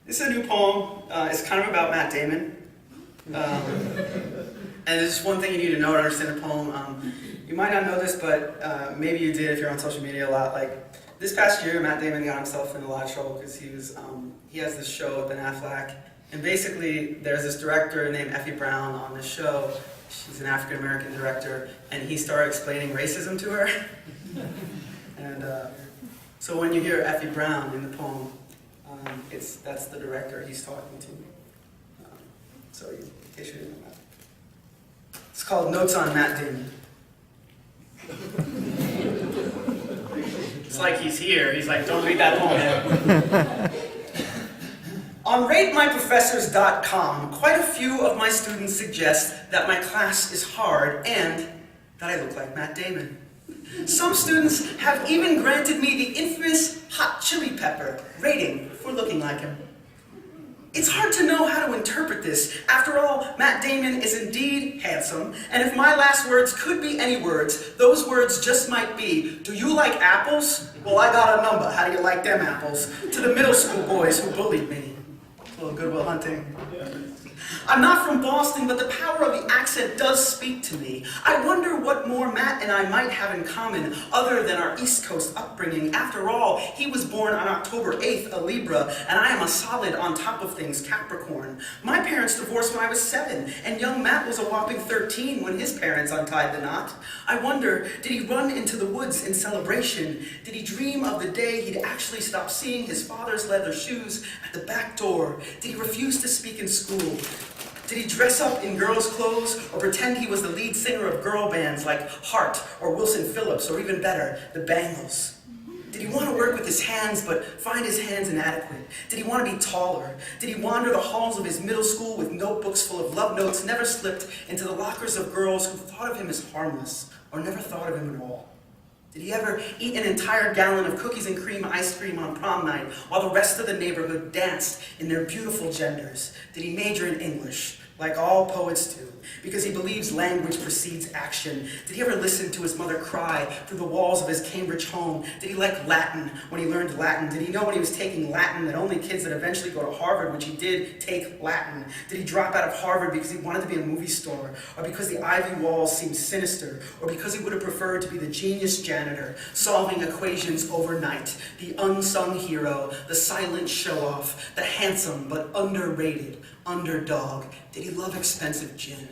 This is a new poem. It's kind of about Matt Damon. And there's one thing you need to know to understand the poem. You might not know this, but maybe you did if you're on social media a lot. Like this past year, Matt Damon got himself in a lot of trouble because he has this show with Ben Affleck, and basically there's this director named Effie Brown on this show. She's an African American director, and he started explaining racism to her. And so when you hear Effie Brown in the poem, that's the director he's talking to. So in case you didn't know that. It's called Notes on Matt Damon. It's like he's here. He's like, don't read that poem yet. On RateMyProfessors.com, quite a few of my students suggest that my class is hard and that I look like Matt Damon. Some students have even granted me the infamous hot chili pepper rating for looking like him. It's hard to know how to interpret this. After all, Matt Damon is indeed handsome, and if my last words could be any words, those words just might be, do you like apples? Well, I got a number, how do you like them apples? To the middle school boys who bullied me. A little Good Will Hunting. I'm not from Boston, but the power of the accent does speak to me. I wonder what more Matt and I might have in common other than our East Coast upbringing. After all, he was born on October 8th, a Libra, and I am a solid on top of things Capricorn. My parents divorced when I was 7, and young Matt was a whopping 13 when his parents untied the knot. I wonder, did he run into the woods in celebration? Did he dream of the day he'd actually stop seeing his father's leather shoes at the back door? Did he refuse to speak in school? Did he dress up in girls' clothes or pretend he was the lead singer of girl bands like Heart or Wilson Phillips or even better, the Bangles? Did he want to work with his hands but find his hands inadequate? Did he want to be taller? Did he wander the halls of his middle school with notebooks full of love notes never slipped into the lockers of girls who thought of him as harmless or never thought of him at all? Did he ever eat an entire gallon of cookies and cream ice cream on prom night while the rest of the neighborhood danced in their beautiful genders? Did he major in English, like all poets do, because he believes language precedes action? Did he ever listen to his mother cry through the walls of his Cambridge home? Did he like Latin when he learned Latin? Did he know when he was taking Latin that only kids that eventually go to Harvard, which he did, take Latin? Did he drop out of Harvard because he wanted to be a movie star, or because the ivy walls seemed sinister, or because he would have preferred to be the genius janitor, solving equations overnight, the unsung hero, the silent show-off, the handsome but underrated underdog? Did he love expensive gin?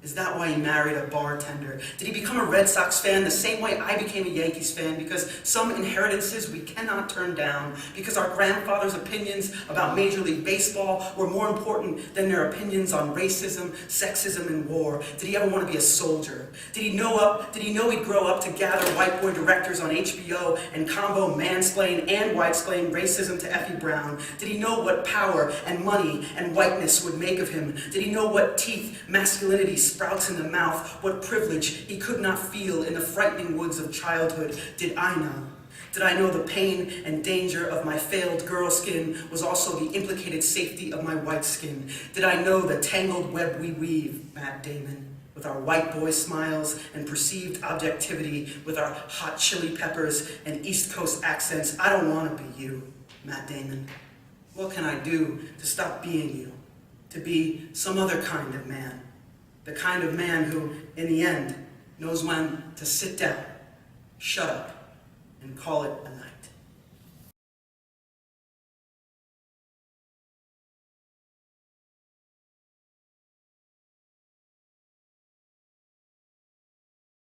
Is that why he married a bartender? Did he become a Red Sox fan the same way I became a Yankees fan? Because some inheritances we cannot turn down, because our grandfathers' opinions about Major League Baseball were more important than their opinions on racism, sexism, and war. Did he ever want to be a soldier? Did he know he'd grow up to gather white boy directors on HBO and combo mansplain and whitesplain racism to Effie Brown? Did he know what power and money and whiteness would make of him? Did he know what teeth masculinity sprouts in the mouth, what privilege he could not feel in the frightening woods of childhood? Did I know? Did I know the pain and danger of my failed girl skin was also the implicated safety of my white skin? Did I know the tangled web we weave, Matt Damon, with our white boy smiles and perceived objectivity, with our hot chili peppers and East Coast accents? I don't want to be you, Matt Damon. What can I do to stop being you, to be some other kind of man? The kind of man who, in the end, knows when to sit down, shut up, and call it a night.